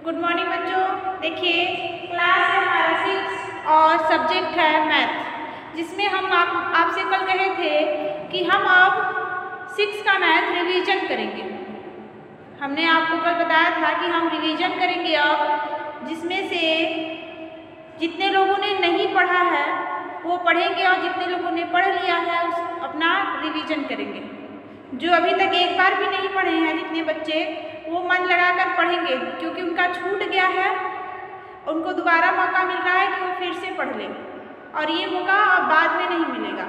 Good morning बच्चों। देखिए class है हमारा 6 और सब्जेक्ट है मैथ, जिसमें हम आपसे कल कहे थे कि हम अब 6 का मैथ रिवीजन करेंगे। हमने आपको कल बताया था कि हम रिवीजन करेंगे अब, जिसमें से जितने लोगों ने नहीं पढ़ा है वो पढ़ेंगे और जितने लोगों ने पढ़ लिया है उस अपना रिवीजन करेंगे। जो अभी तक एक बार भी नहीं पढ़े हैं जितने बच्चे, वो मन लगाकर पढ़ेंगे, क्योंकि उनका छूट गया है, उनको दोबारा मौका मिल रहा है कि वो फिर से पढ़ लें, और ये मौका अब बाद में नहीं मिलेगा।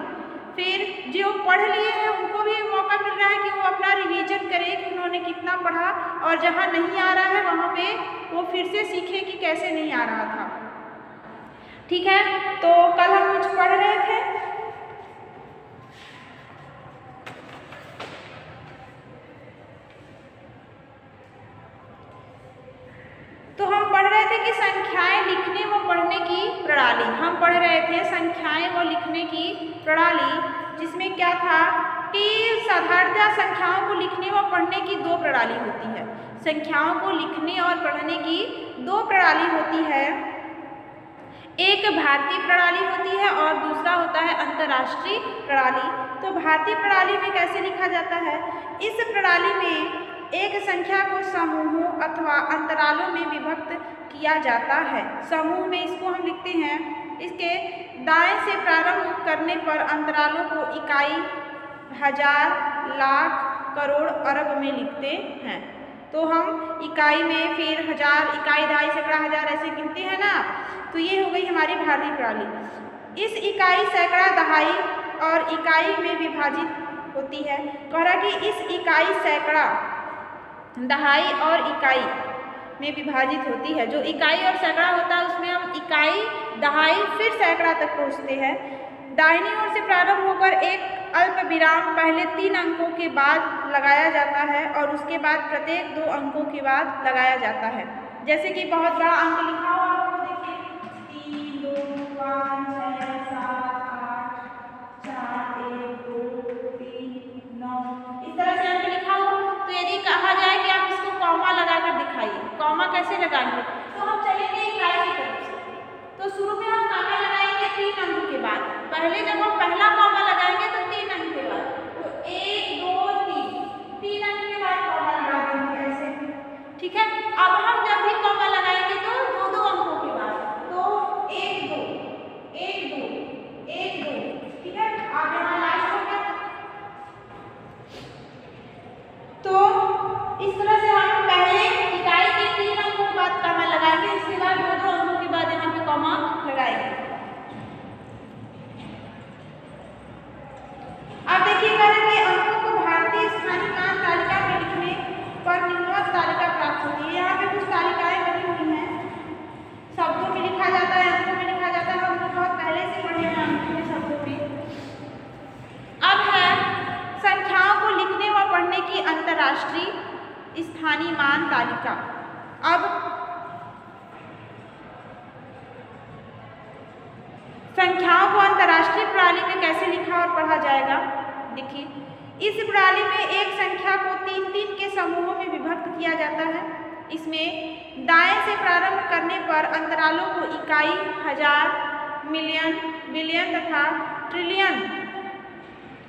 फिर जो पढ़ लिए हैं उनको भी मौका मिल रहा है कि वो अपना रिवीजन करें कि उन्होंने कितना पढ़ा, और जहाँ नहीं आ रहा है वहाँ पे वो फिर से सीखे कि कैसे नहीं आ रहा था। ठीक है, तो कल हम कुछ पढ़ रहे थे। तो हम पढ़ रहे थे कि संख्याएं लिखने व पढ़ने की प्रणाली। हम पढ़ रहे थे संख्याएं व लिखने की प्रणाली, जिसमें क्या था कि साधारणतः संख्याओं को लिखने व पढ़ने की दो प्रणाली होती है। संख्याओं को लिखने और पढ़ने की दो प्रणाली होती है, एक भारतीय प्रणाली होती है और दूसरा होता है अंतर्राष्ट्रीय प्रणाली। तो भारतीय प्रणाली में कैसे लिखा जाता है? इस प्रणाली में एक संख्या को समूहों अथवा अंतरालों में विभक्त किया जाता है। समूह में इसको हम लिखते हैं, इसके दाएं से प्रारंभ करने पर अंतरालों को इकाई, हजार, लाख, करोड़, अरब में लिखते हैं। तो हम इकाई में फिर हजार, इकाई, दहाई, सैकड़ा, हजार ऐसे गिनते हैं ना। तो ये हो गई हमारी भारतीय प्रणाली। इस इकाई, सैकड़ा, दहाई और इकाई में विभाजित होती है। कह रहा कि इस इकाई, सैकड़ा, दहाई और इकाई में विभाजित होती है। जो इकाई और सैकड़ा होता है उसमें हम इकाई, दहाई फिर सैकड़ा तक पहुँचते हैं। दाहिनी ओर से प्रारंभ होकर एक अल्प विराम पहले 3 अंकों के बाद लगाया जाता है और उसके बाद प्रत्येक 2 अंकों के बाद लगाया जाता है। जैसे कि बहुत बड़ा अंक लिखा हुआ आपको देखिए 3, 2, 5, 6, 7, 8, 4, 1, 2, 3, 9, इस तरह से अंक लिखा हो। तो यदि कहा जाए कि आप इसको कॉमा लगाकर दिखाइए, कॉमा कैसे लगाएंगे? तो हम चलेंगे इकाई की तरफ से। तो शुरू में हम कॉमा लगाएंगे 3 अंक के बाद। पहले जब हम पहला कॉमा लगाएंगे तो 3 अंक के बाद, तो 1, 2, 3 अंक के बाद कॉमा लगा देंगे ऐसे। ठीक है, अब हम जब भी कॉमा लगाएंगे तो 2-2 अंकों के बाद, तो 1, 2, 1, 2, 1, 2। ठीक है, अब यहाँ लास्ट हो गया। तो इस तरह से हम पहले इकाई के 3 अंकों के बाद कॉमा लगाएंगे, इसके बाद 2-2 अंकों के बाद यहाँ पे कॉमा लगाएंगे। अब देखिए कि अंकों को भारतीय स्थानीय मान तालिका में लिखने पर निम्नवत तालिका प्राप्त होती है। यहाँ पे कुछ तालिकाएं बनी हुई हैं, शब्दों में लिखा जाता है, अंकों में लिखा जाता है। हम लोग बहुत पहले से पढ़े हैं अंकों में, शब्दों में। अब है संख्याओं को लिखने व पढ़ने की अंतर्राष्ट्रीय स्थानीय मान तालिका। अब संख्याओं को अंतर्राष्ट्रीय प्रणाली में कैसे लिखा और पढ़ा जाएगा? देखिए, इस प्रणाली में एक संख्या को 3-3 के समूहों में विभक्त किया जाता है। इसमें दाएं से प्रारंभ करने पर अंतरालों को इकाई, हजार, मिलियन, बिलियन तथा ट्रिलियन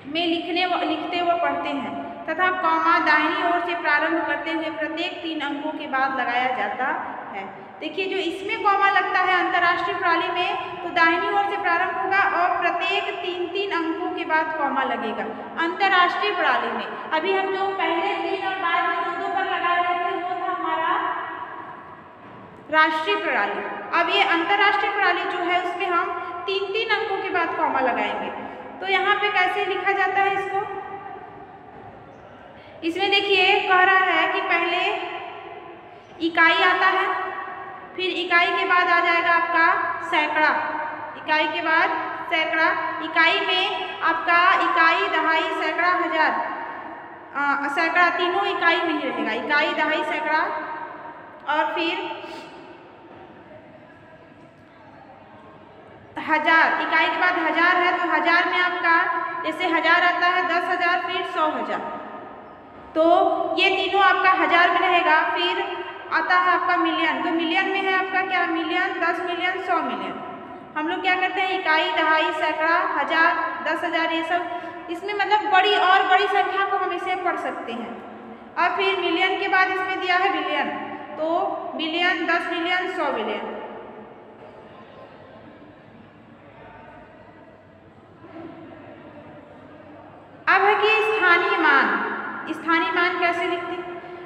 में लिखते व पढ़ते हैं, तथा कॉमा दाहिनी ओर से प्रारंभ करते हुए प्रत्येक 3 अंकों के बाद लगाया जाता है। देखिए, जो इसमें कॉमा लगता है अंतर्राष्ट्रीय प्रणाली में, तो दाहिनी ओर से प्रारंभ होगा और प्रत्येक 3-3 अंकों के बाद कॉमा लगेगा अंतर्राष्ट्रीय प्रणाली में। अभी हम जो पहले 3 और बाद में 2-2 पर लगा रहे थे वो था हमारा राष्ट्रीय प्रणाली। अब ये अंतर्राष्ट्रीय प्रणाली जो है उसमें हम 3-3 अंकों के बाद कॉमा लगाएंगे। तो यहाँ पे कैसे लिखा जाता है इसको? इसमें देखिए कह रहा है कि पहले इकाई आता है, फिर इकाई के बाद आ जाएगा आपका सैकड़ा, इकाई के बाद सैकड़ा। इकाई में आपका इकाई, दहाई, सैकड़ा, हजार, सैकड़ा तीनों इकाई में ही रहेगा, इकाई, दहाई, सैकड़ा। और फिर हजार, इकाई के बाद हजार है, तो हजार में आपका जैसे हजार आता है 10,000, फिर 100,000, तो ये तीनों आपका हजार में रहेगा। फिर आता है आपका मिलियन, तो मिलियन में है आपका क्या, मिलियन, 10 मिलियन, 100 मिलियन। हम लोग क्या करते हैं, इकाई, दहाई, सैकड़ा, हजार, 10,000, ये सब इसमें मतलब बड़ी और बड़ी संख्या को हम इसे पढ़ सकते हैं। और फिर मिलियन के बाद इसमें दिया है बिलियन, तो बिलियन, 10 बिलियन, 100 बिलियन। अब है कि स्थानीय मान। स्थानीय मान कैसे लिखते हैं,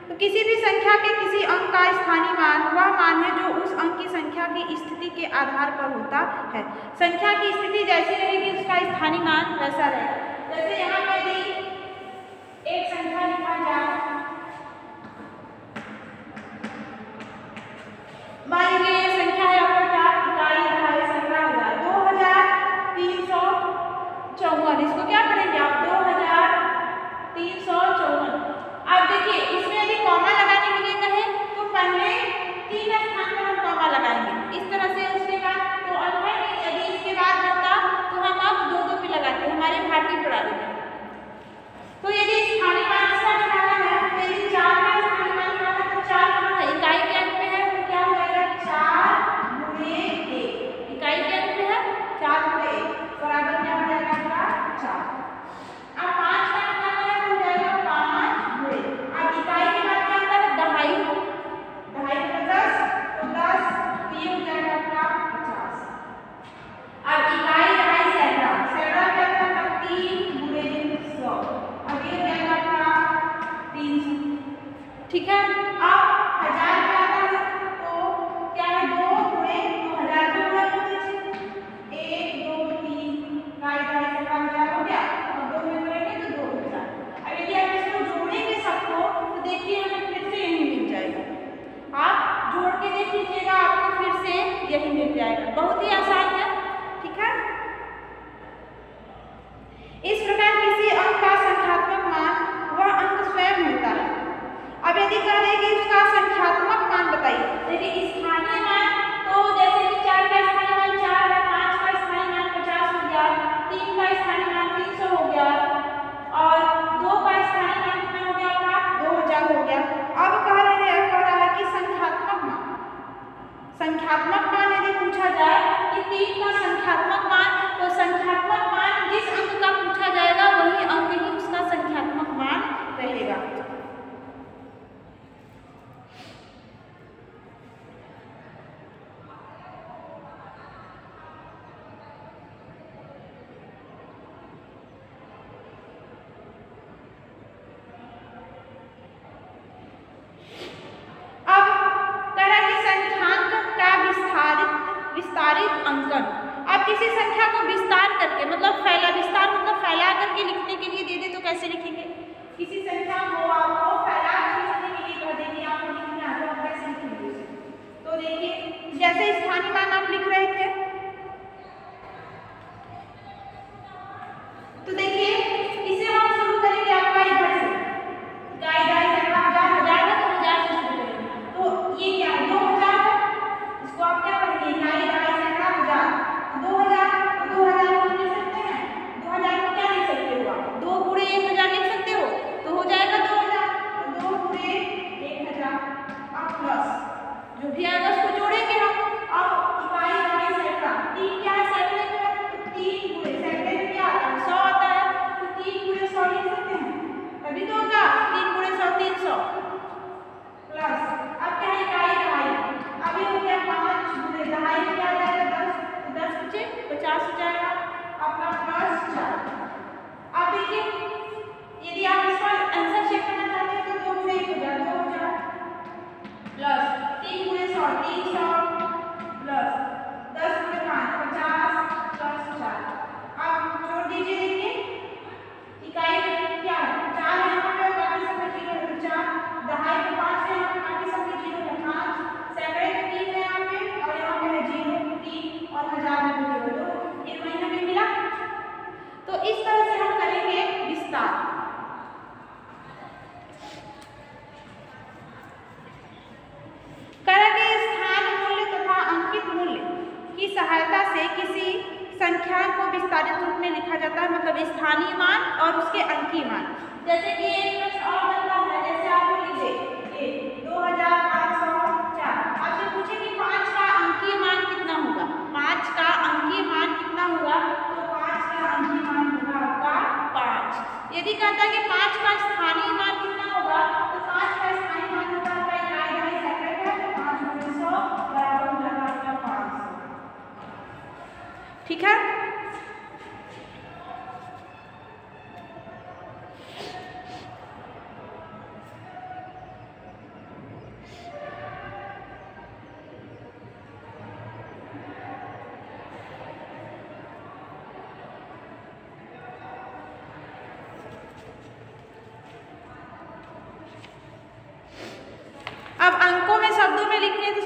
तो किसी भी संख्या के किसी अंक का स्थानीय मान वह मान है जो उस अंक की संख्या की स्थिति के आधार पर होता है। संख्या की स्थिति जैसी रहेगी उसका स्थानीय मान वैसा रहेगा। जैसे यहाँ पर एक संख्या लिखा जाए, मान लीजिए ये संख्या है आपका क्या, इकाई, दहाई, सैकड़ा, हजार, 2354। इसको क्या पढ़ेंगे आप, 2354। अब देखिए इसमें यदि कॉमा लगाने के लिए कहे तो पहले 3 स्थान पर हम कॉमा लगाएंगे इस तरह से, उसके बाद तो अब है नहीं, यदि इसके बाद रहता तो हम अब 2-2 पे लगाते हैं हमारे भारतीय प्रणाली में। तो यदि स्थानीय मान इसका निकालना है, तो यदि 4 का स्थानीय मान निकालना है तो 4 कहाँ है, इकाई के अंक में है, तो क्या हो जाएगा 4 गुणे 1। इकाई के अंक में है 4 गुणे 1 बराबर क्या हो जाएगा आपका 4। अब 5 का निकालना है तो हो जाएगा 5 गुणे, अब इकाई के बाद क्या होता है दहाई, दहाई का 10, तो 10, तो ये हो जाएगा आपका 50। अब इकाई, दहाई, सैकड़ा, सैकड़ा क्या होता है 3 गुणे 100, अब ये हो जाएगा आपका 300। ठीक है। अब 1000 पे आता है तो क्या है 2 गुणे, तो 1000 2 गुणा 1 2 3, इकाई, दहाई, सैकड़ा, 1000 हो गया, और 2 में करेंगे तो 2000। अब यदि आप इसको जोड़ेंगे सबको तो देखिए हमें फिर से यही मिल जाएगा। आप जोड़ के देख लीजिएगा, आपको फिर से यही मिल जाएगा। बहुत ही आसान है, ठीक है। इस प्रकार किसी अंक का संख्यात्मक मान वह अंक स्वयं होता है। अब यदि कह रहे कि उसका संख्यात्मक मान बताइए, देखिए स्थानीय मान तो जैसे कि 4 का स्थानीय मान 4 है, 5 का स्थानीय मान 50 हो गया, 3 का स्थानीय मान 300 हो गया, और 2 का स्थानीय मान कितना हो गया आपका 2000 हो गया। अब कह रहा है कि संख्यात्मक मान, संख्यात्मक मान यदि पूछा जाए कि 3 का संख्यात्मक मान, तो संख्यात्मक मान जिस अंक का पूछा जाएगा वही अंक ही उसका संख्यात्मक मान रहेगा। विस्तारित अंकन। आप किसी संख्या को विस्तार करके मतलब विस्तार मतलब फैला करके लिखने के लिए दे दे तो कैसे लिखेंगे, किसी संख्या को आपको फैला कर लिखने के लिए कह देंगे आपको लिखना है तो आप कैसे लिखेंगे। तो देखिए जैसे स्थानीय मान आप लिख रहे थे, तो देखिए इसे हम शुरू करेंगे आपका इधर से, इकाई, दहाई, सैकड़ा, हजार, हजार है तो 1000 से शुरू करेंगे। तो ये क्या है 2000 है, इसको आप क्या पढ़ेंगे इकाई, दहाई, सैकड़ा, हजार, 2000, तो 2000 को लिख सकते हैं, 2000 को क्या लिख सकते हो आप 2 गुणे 1000 लिख सकते हो, तो हो जाएगा 2000, तो 2 गुणे 1000। अब प्लस जो भी आएगा उसको जोड़ेंगे हम। अब इकाई, दहाई, सैकड़ा, 3 क्या है सैकड़े में, तो 3 गुणे सैकड़े में क्या आता है 100 आता है, तो 3 गुणे 100 लिख सकते हैं, तभी तो होगा 3 गुणे 100 300 प्लस। अब क्या है इकाई, दहाई, अब ये हो गया 5 गुणे दहाई क्या आ जाएगा 10, तो 10 बचे 50 हो जाएगा आपका प्लस 4। अब देखिए यदि आप इसका आंसर चेक करना चाहते हैं तो 2 गुणे 1 हो जाएगा 2000 प्लस 3 गुणे 100 300 प्लस 10 गुणे 5 50 प्लस 4। अब जोड़ दीजिए, देखिए इकाई क्या 4 है यहाँ पे, बाकी सब में 0 है 4, दहाई पे 5 है यहाँ पे, बाकी सब में 0 है 5, सैकड़े में 3 है यहाँ पे और यहाँ पे है 0 3 और हजार में 0, तो ये महीना में मिला। तो इस तरह से हम करेंगे विस्तार। करेंगे स्थान मूल्य तथा अंकित मूल्य की सहायता से किसी संख्या को विस्तारित रूप में लिखा जाता है, मतलब स्थानीय मान और उसके अंकीय मान। जैसे कि एक प्रश्न और बनता है, जैसे आप लिखिए 2500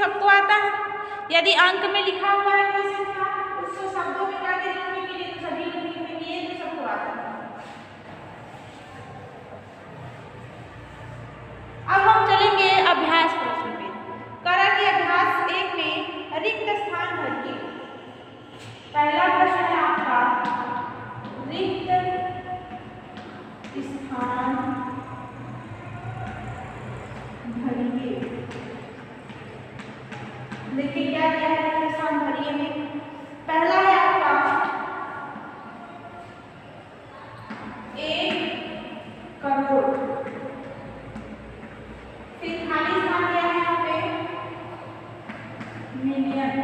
सबको आता है। यदि अंक में लिखा हुआ है कोई संख्या, उसको शब्दों में करके लिखने के लिए तो सभी लोग लिखेंगे, ये तो सबको आता है। अब हम चलेंगे अभ्यास प्रश्न पे। करा कि अभ्यास 1 में रिक्त स्थान भरिए। पहला प्रश्न है आपका रिक्त स्थान भरिए। देखिए क्या क्या है रिक्त स्थान भरिए में। पहला है आपका 1 करोड़। फिर खाली स्थान दिया है यहाँ पे मिलियन।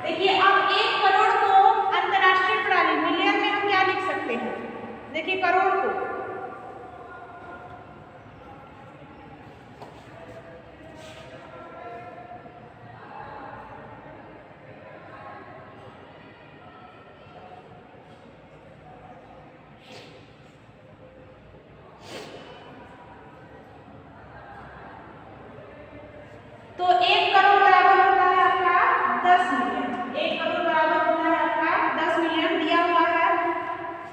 देखिए अब 1 करोड़ को अंतरराष्ट्रीय प्रणाली मिलियन में हम क्या लिख सकते हैं। देखिए करोड़ को तो 1 करोड़ बराबर होता है आपका 10 मिलियन। 1 करोड़ बराबर होता है आपका 10 मिलियन दिया हुआ है।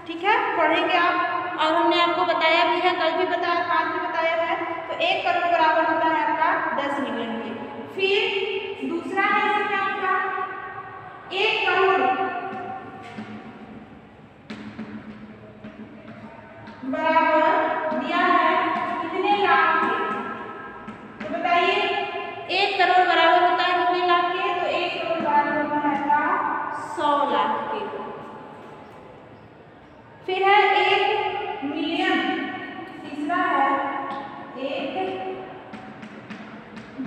ठीक है, पढ़ेंगे आप। और हमने आपको बताया भी है, कल भी बताया था, आज भी बताया है। तो 1 करोड़ बराबर होता है आपका 10 मिलियन के। फिर दूसरा है इसमें आपका 1 करोड़ बराबर दिया है कितने लाख के। तो बताइए 1 करोड़ बराबर होता है कितने लाख के। तो 1 करोड़ बराबर होता है आपका 100 लाख के। फिर है 1 मिलियन। तीसरा है 1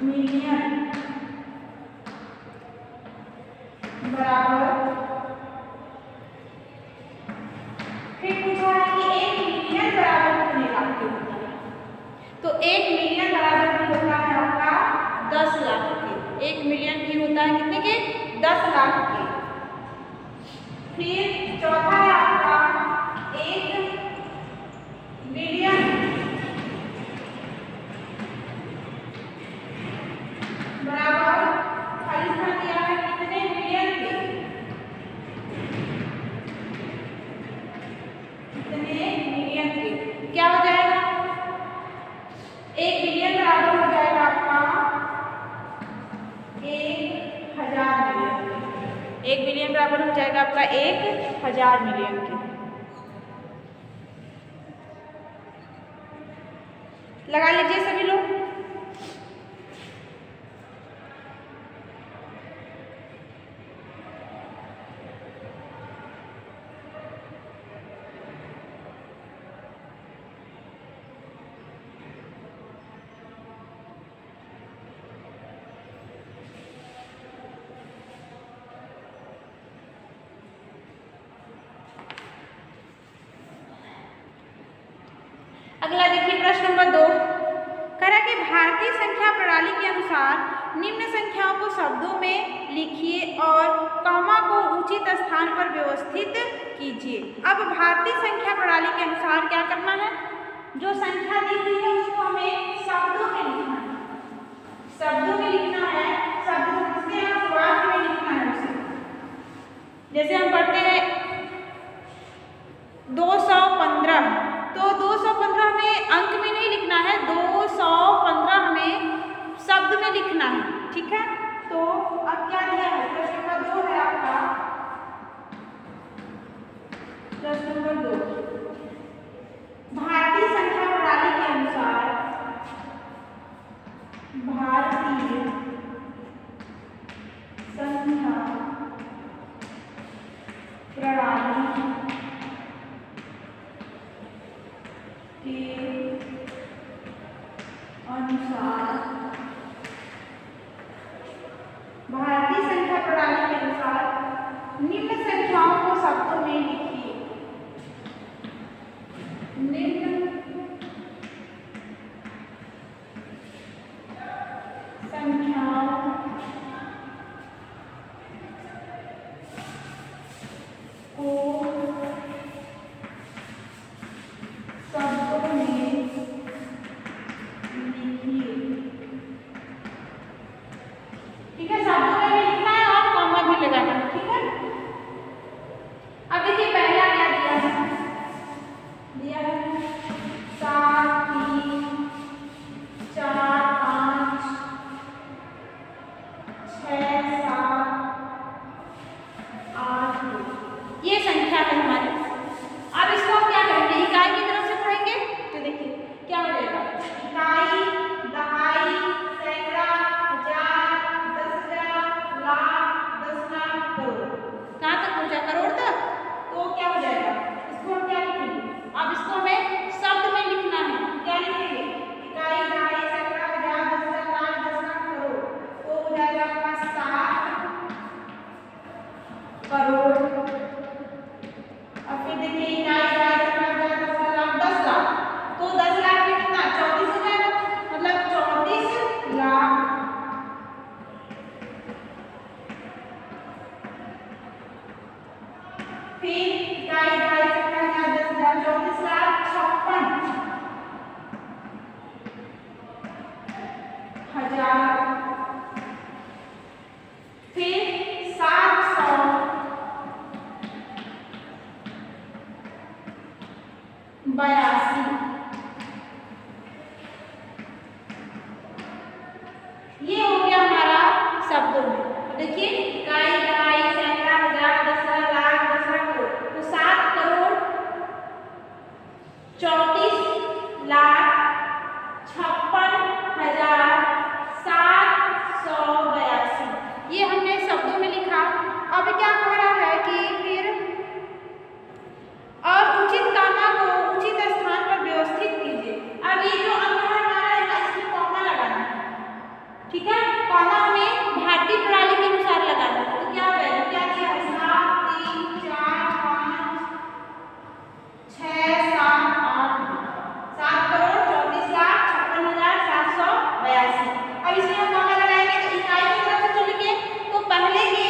मिलियन बराबर। फिर पूछा है कि 1 मिलियन बराबर कितने लाख के होता है। तो 1 मिलियन बराबर भी होता है आपका 10 लाख के। 1 मिलियन भी होता है कितने के 10 लाख के। फिर चौथा है आपका 1 बिलियन बराबर खाली स्थान दिया है कितने मिलियन के। कितने मिलियन के क्या हो जाएगा। 1 बिलियन बराबर हो जाएगा आपका 1000 मिलियन के। 1 बिलियन बराबर हो जाएगा आपका 1000 मिलियन के। लगा लीजिए सभी लोग। अगला देखिए प्रश्न नंबर 2। करा कि भारतीय संख्या प्रणाली के अनुसार निम्न संख्याओं को शब्दों में लिखिए और कॉमा को उचित स्थान पर व्यवस्थित कीजिए। अब भारतीय संख्या प्रणाली के अनुसार क्या करना है। जो संख्या दी हुई है उसको हमें शब्दों में लिखना है। शब्दों में लिखना है। शब्द समझते हैं, वाक्य में लिखना है उसे। जैसे हम पढ़ते हैं 215, तो 215 हमें अंक में नहीं लिखना है, 215 हमें शब्द में लिखना है। ठीक है, तो अब क्या दिया है। प्रश्न नंबर 2 है आपका। प्रश्न नंबर 2 भारतीय संख्या प्रणाली के अनुसार भारतीय संख्या प्रणाली के अनुसार भारतीय संख्या प्रणाली के अनुसार निम्न संख्याओं को शब्दों में लिखिए। निम्न संख्याओं को शब्दों में लिखिए। 1000, फिर 700, बयासी। ये हो गया हमारा शब्दों में। देखिए इकाई, दहाई, सैकड़ा, हजार, दसरा, लाख, दसरा, करोड़। तो 7 करोड़ 34 लाख 56,782। ये हमने शब्दों में लिखा। अब क्या कह रहा है कि फिर और उचित कॉमा को उचित स्थान पर व्यवस्थित कीजिए। अब ये जो अंक है हमारा, इसमें कॉमा लगाना है, ठीक है। कॉमा हमें भारतीय प्रणाली के अनुसार लगाना है। तो क्या करें, क्या किया है, 7, 3, 4, 5, 6, 7, 8, 7 करोड़ 34 लाख 56,782। अब इसमें हम कॉमा लगाएंगे तो इकाई की तरफ से चलेंगे तो पहले के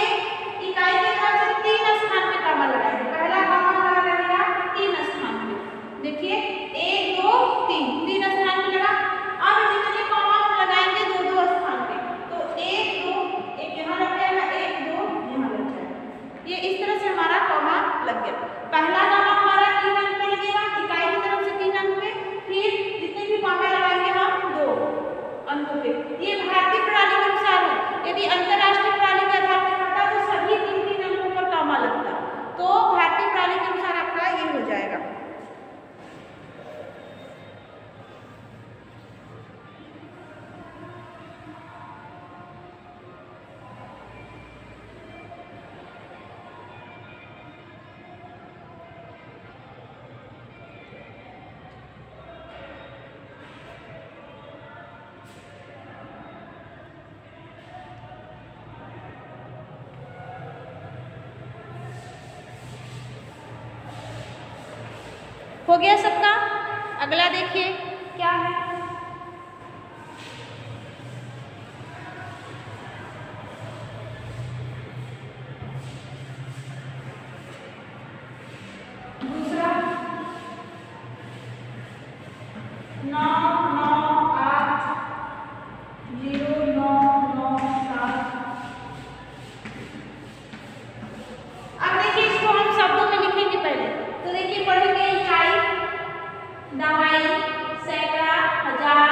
इकाई की तरफ से 3 स्थान पे कॉमा लगाएंगे। पहला कॉमा हमारा रहेगा 3 स्थान पे। देखिए 1, 2, 3 स्थान पे लगा। अब जितने कॉमा हम लगाएंगे 2-2 स्थान पे, तो 1, 2, एक यहाँ लग जाएगा, 1, 2 यहाँ लग जाएगा। ये इस तरह से हमारा कॉमा लग गया। पहला कॉमा हमारा 3 अंक पे लगेगा, इकाई की तरफ से 3 अंक पे। फिर जितने भी कॉमा लगाएंगे हम 2 अंकों पे। ये भारतीय प्रणाली के अनुसार है। यदि अंतरराष्ट्रीय प्रणाली के आधार पर होता तो सभी 3-3 अंकों पर कॉमा लगता। तो भारतीय प्रणाली के अनुसार आपका ये हो जाएगा। हो गया सबका। अगला देखिए क्या है, दूसरा 9980997। अब देखिए इसको हम शब्दों में लिखेंगे पहले। तो देखिए पढ़ेंगे इकाई, दहाई, सैकड़ा, हजार,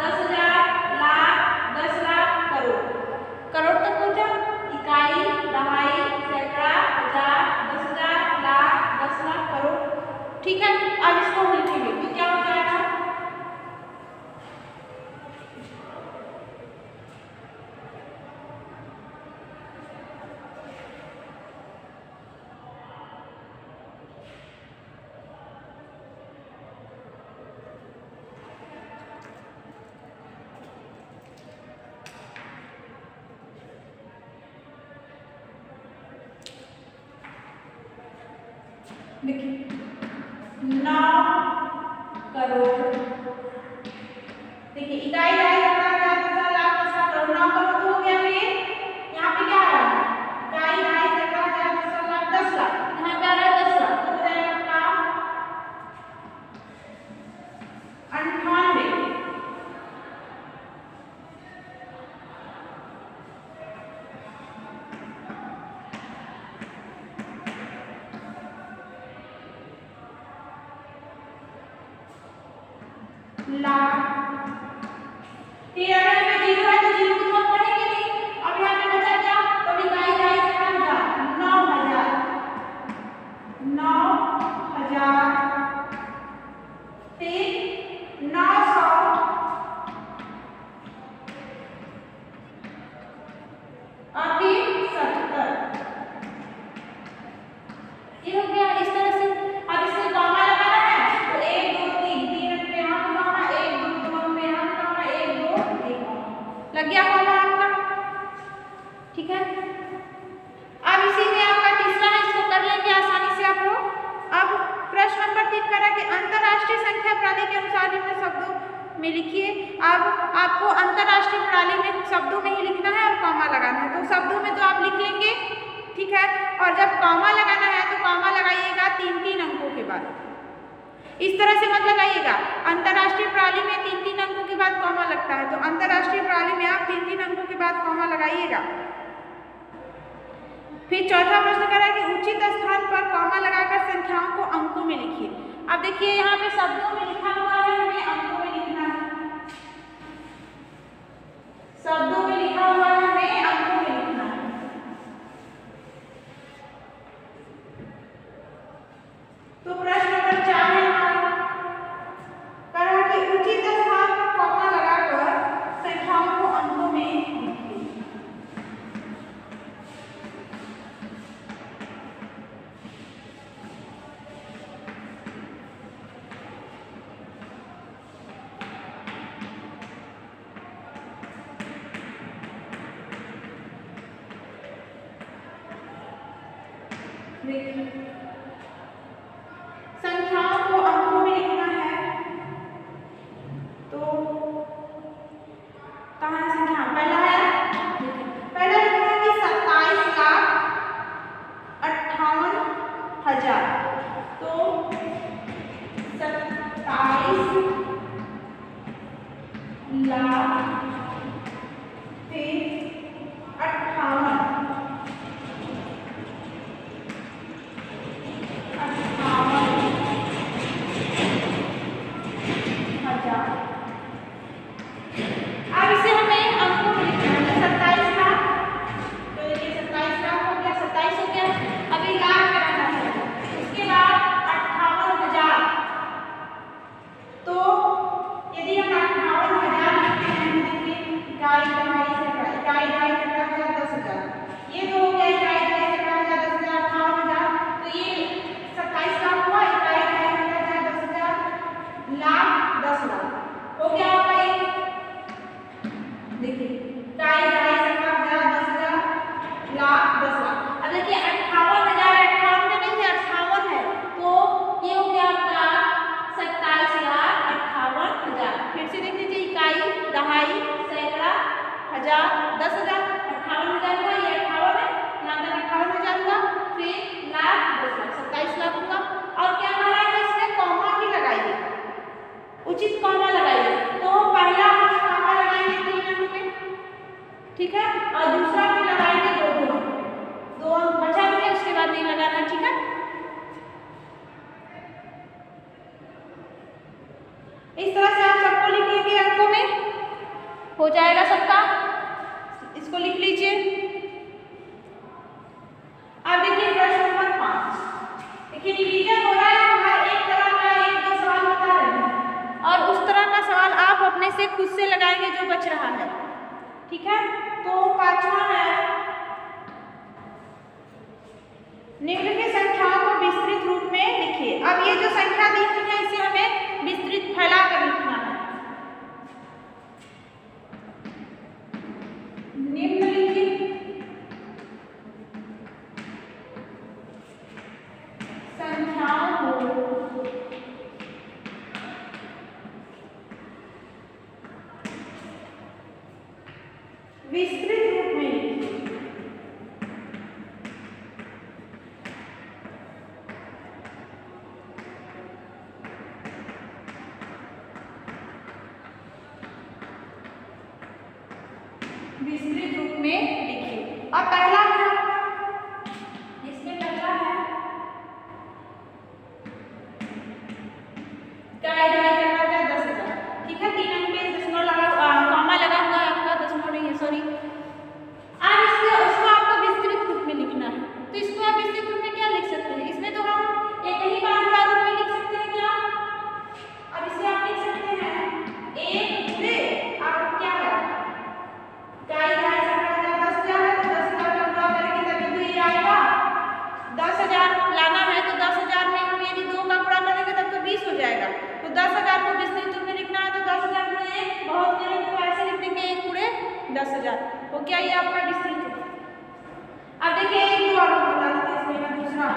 10,000, लाख, 10 लाख, करोड़। करोड़ तक पहुंचा। इकाई, दहाई, सैकड़ा, हजार, 10,000, लाख, 10 लाख, करोड़। ठीक है। अब इसको हम लिखेंगे तो क्या हो जाएगा, देखिए 9 करोड़। देखिए इकाई, दहाई, सैकड़ा, हजार, 10,000, लाख, 10 लाख, करोड़। 9 करोड़ तो हो गया। फिर यहाँ पे क्या आ रहा है, इकाई, दहाई, सैकड़ा, हजार, 10,000, लाख, 10 लाख। यहाँ पे आ रहा है 10 लाख। तो हो जाएगा आपका 98। लाख। फिर अगर यहाँ पे 0 है तो 0 को तो हम पढ़ेंगे नहीं। अब यहाँ पे बचा क्या, तो इकाई, दहाई, सैकड़ा, हजार, 9,000, 9,000। फिर 900, और फिर 70। ये हो गया इस तरह से। अब इसमें कॉमा लगाना है तो 1, 2, 3 अंक पे यहाँ पे कॉमा, 1, 2 अंक पे यहाँ पे कॉमा, 1, 2 1 लग गया कॉमा आपका। ठीक है। अब इसी में आपका तीसरा है, इसको कर लेंगे आसानी से आप लोग। अब प्रश्न नंबर 3 करा कि अंतरराष्ट्रीय संख्या प्रणाली के अनुसार निम्न शब्दों में लिखिए। अब आपको अंतरराष्ट्रीय प्रणाली में शब्दों में ही लिखना है और कॉमा लगाना है। तो शब्दों में तो आप लिख लेंगे, ठीक है। और जब कॉमा लगाना है तो कॉमा लगाइएगा 3-3 अंकों के बाद। इस तरह से मत लगाइएगा। अंतरराष्ट्रीय प्रणाली में 3-3 अंकों के बाद कॉमा लगता है, तो अंतरराष्ट्रीय प्रणाली में आप 3 अंकों के बाद कॉमा लगाइएगा। फिर चौथा प्रश्न कह रहा है कि उचित स्थान पर कॉमा लगाकर संख्याओं को अंकों में लिखिए। अब देखिए यहाँ पे शब्दों में लिखा हुआ है, हमें अंकों में लिखना है। शब्दों में लिखा हुआ है, हमें अंकों में लिखना है। तो प्रश्न नंबर 4 है हमारा, कह रहा है कि उचित स्थान पर कॉमा लगाकर संख्याओं को अंकों में लिखिए। संख्याओं को अंकों में लिखना है, तो कहाँ है संख्या? पहला है, पहला लिखा है कि 27,58,000। तो 27,00,000 फिर 58,000 अब इसे हमें अंकों में लिखना है। 27 लाख, तो देखिए 27 लाख हो गया, 27 हो गया, अभी लाख लगाना है। उसके बाद 58,000, तो यदि हम 58,000 लिखते हैं, देखिए इकाई दहाई से 10,000, ये तो हो गया इकाई दहाई से 10,000, 58,000, तो ये 27 लाख हुआ, इकाई दहाई से 10,000, लाख 10 लाख हो गया आपका ये। देखिए इकाई दहाई से 10,000, 10,000, लाख 10 लाख। अब देखिए 58,000, 58 में नहीं है, 58 है, तो ये हो गया आपका 27,58,000। फिर से देख लीजिए, इकाई दहाई सैकड़ा हजार 10,000, 58,000 हुआ, ये 58 है, यहाँ तक 58,000 हुआ, फिर लाख 10 लाख, 27 लाख हुआ। और क्या कह रहा है कि इसमें कॉमा भी लगाइए, उचित कॉमा लगाइए। तो पहला कॉमा लगाएंगे 3 अंक में, ठीक है, और दूसरा भी लगाएंगे 2 अंक, 2 अंक बचा भी है, उसके बाद नहीं लगाना, ठीक है। इस तरह से आप सबको लिख लेंगे, अंकों में हो जाएगा सबका, इसको लिख लीजिए। अब देखिए प्रश्न नंबर 5, देखिए रिवीजन हो रहा है, हर एक तरह का 1-2 सवाल बता रहे हैं, और उस तरह का सवाल आप अपने से खुद से लगाएंगे जो बच रहा है, ठीक है। तो 5वां है, निम्नलिखित संख्याओं को विस्तृत रूप में लिखिए। अब ये जो संख्या दी हुई है, इसे हमें विस्तृत फैलाकर लिखना है। निम्नलिखित संख्याओं को विस्तृत रूप में लिखिए। विस्तृत रूप में लिखिए। अब पहला है, इसमें पहला है इकाई दहाई से 10,000, ठीक है, 3 अंक पे दशमलव लगा, कॉमा लगा हुआ है आपका, दशमलव नहीं है, सॉरी। अब उसको आपको विस्तृत रूप में लिखना है, तो इसको आप विस्तृत रूप में क्या लिख सकते हैं? इसमें तो हम एक ही बार गुणा रूप में लिख सकते हैं क्या? अब इसे आप लिख सकते हैं 1 गुणे, आप क्या है इकाई दहाई से 10,000 है, तो 10,000 का गुणा करेंगे तभी तो ये आएगा। 10,000 लाना है, तो 10,000 में हम यदि 2 का गुणा करेंगे तब तो 20 हो जाएगा। तो 10,000 को विस्तृत रूप में लिखना है, तो 10,000 गुणे 1 बहुत करेंगे तो ऐसे लिख देंगे 1 गुणे 10,000, हो गया ये आपका विस्तृत रूप। अब देखिए एक और बता देते हैं, इसमें मैं दूसरा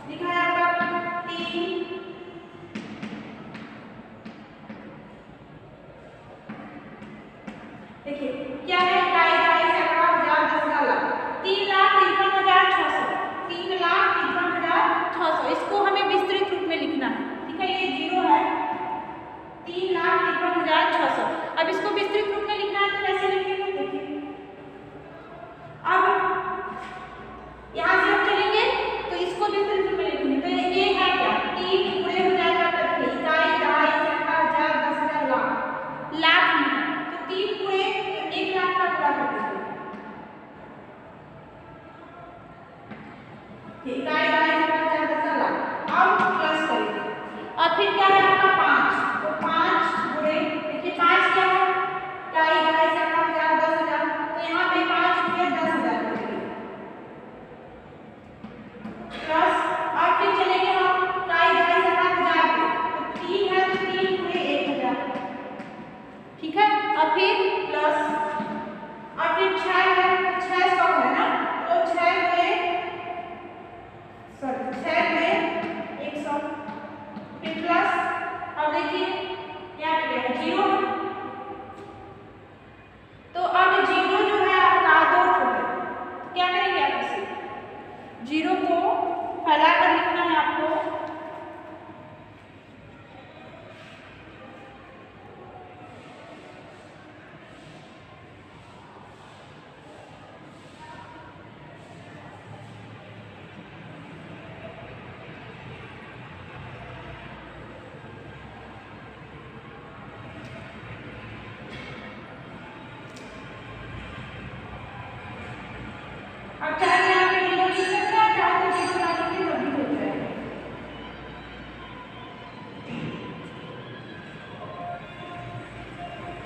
लिखा है आपका 3, देखिए क्या है, इकाई दहाई सैकड़ा हजार 10 लाख, 3,53,600, 3,53,600, इसको हमें विस्तृत रूप में लिखना है, ठीक है, ये 0 है, 3,53,600। अब इसको विस्तृत रूप में लिखना है, तो कैसे लिखना ठीक है। और फिर प्लस, और फिर 6 है, 600 है ना, तो 6 में 100, फिर प्लस, अब देखिए यहाँ पे है 0, तो अब 0 जो है आपका 2 है, क्या करेंगे आप इसे 0 को फैला कर लिखना है आपको। अब चाहे यहाँ पे 0 लिख सकते हैं, चाहे तो 0 ना लिखे तो भी हो जाएगा।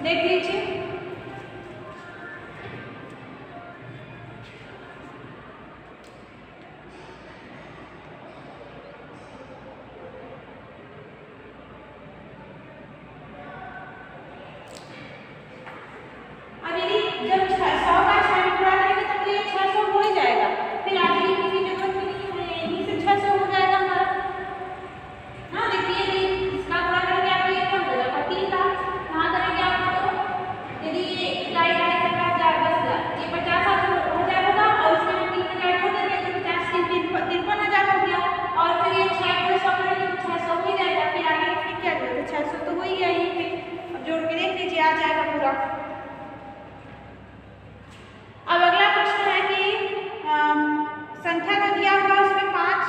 देख लीजिए, अब यदि जब 100 का 6 में पूरा करेंगे तब तो ये 600 हो ही जाएगा, फिर आगे लिखने की जरूरत भी नहीं है, यहीं से 600 हो जाएगा हमारा। हाँ देखिए, यदि इसका पूरा करेंगे आपको ये कम हो जाएगा 3 लाख, कहाँ करेंगे आप तो यदि ये इकाई 2,50,000 10,000 ये 50,000 होगा, और इसमें 3,000 जोड़ देंगे तो 50 53,000 हो गया, और फिर ये 6 को 100 करेंगे तो 600 हो ही जाएगा, फिर आगे लिखने की क्या जरूरत है, 600 तो हो ही गया यहीं पे। अब जोड़ के देख लीजिए, आ जाएगा पूरा। अब अगला प्रश्न है कि संख्या जो दिया हुआ है उसमें 5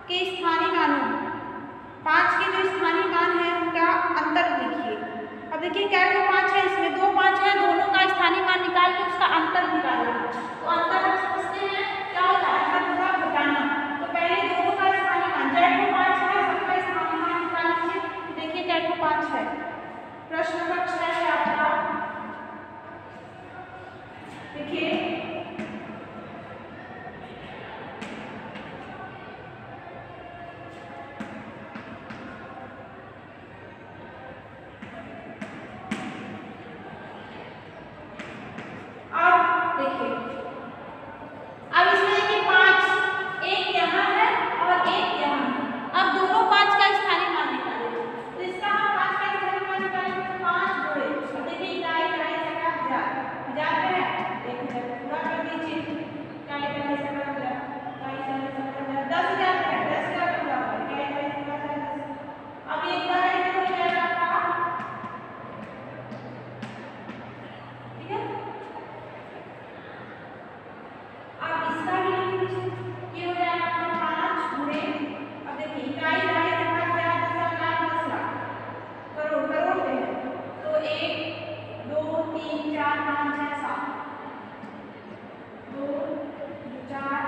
के स्थानीय मानों, 5 के जो स्थानीय मान है उनका अंतर लिखिए। अब देखिए क्या क्या 5 है, इसमें 2 5 है, दोनों का स्थानीय मान निकाल के उसका अंतर निकालना है। तो अंतर हम समझते हैं क्या होता है, अंतर होगा घटाना। तो पहले दोनों का स्थानीय मान, जेड को 5 है, सबका स्थानीय मान निकाल लीजिए। देखिए जेड को 5 है, प्रश्न नंबर 6 है आपका, देखिए अब इसमें देखिए 5 एक यहाँ है और एक यहाँ है। अब दोनों 5 का स्थानीय मान निकालेंगे, तो इसका हम 5 का स्थानीय मान निकालेंगे तो 5 जोड़े, अब देखिए इकाई सका 1000 पे है, 1000 पूरा कर दीजिए, इकाई सका 10,000 पे है, 10,000 पूरा हो गया, इकाई सका 10,000। अब ये पूरा करेंगे तो हो जाएगा आपका, ठीक है। अब इसका भी लिख लीजिए, ये हो जाएगा आपका 5 गुणे, अब देखिए इकाई 2,50,000 10 लाख 10 लाख करोड़ पे है, तो 1 2 3 4 5 6 7 2 4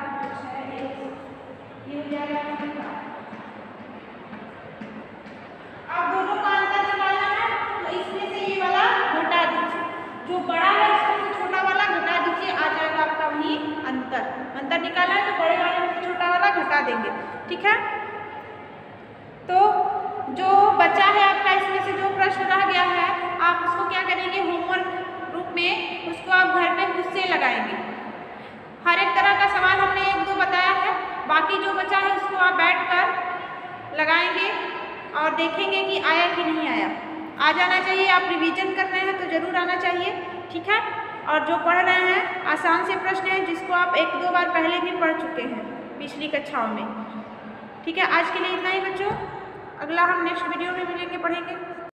6 1 ये हो जाएगा आपका। अब दोनों का अंतर निकालना है, तो इसमें से ये वाला घटा दीजिए, जो बड़ा है इसमें से छोटा वाला घटा दीजिए, आ जाएगा आपका वही अंतर। अंतर निकालना है तो बड़े वाले में से छोटा वाला घटा देंगे, ठीक है। तो जो बचा है आपका, इसमें से जो प्रश्न रह गया है आप उसको क्या करेंगे, होमवर्क रूप में उसको आप घर पे खुद से लगाएंगे। हर एक तरह का सवाल हमने 1-2 बताया है, बाकी जो बचा है उसको आप बैठकर लगाएंगे और देखेंगे कि आया कि नहीं आया। आ जाना चाहिए, आप रिवीजन कर रहे हैं तो जरूर आना चाहिए, ठीक है। और जो पढ़ रहे हैं आसान से प्रश्न है जिसको आप 1-2 बार पहले भी पढ़ चुके हैं पिछली कक्षाओं में, ठीक है। आज के लिए इतना ही बच्चों, अगला हम नेक्स्ट वीडियो में मिलेंगे, पढ़ेंगे।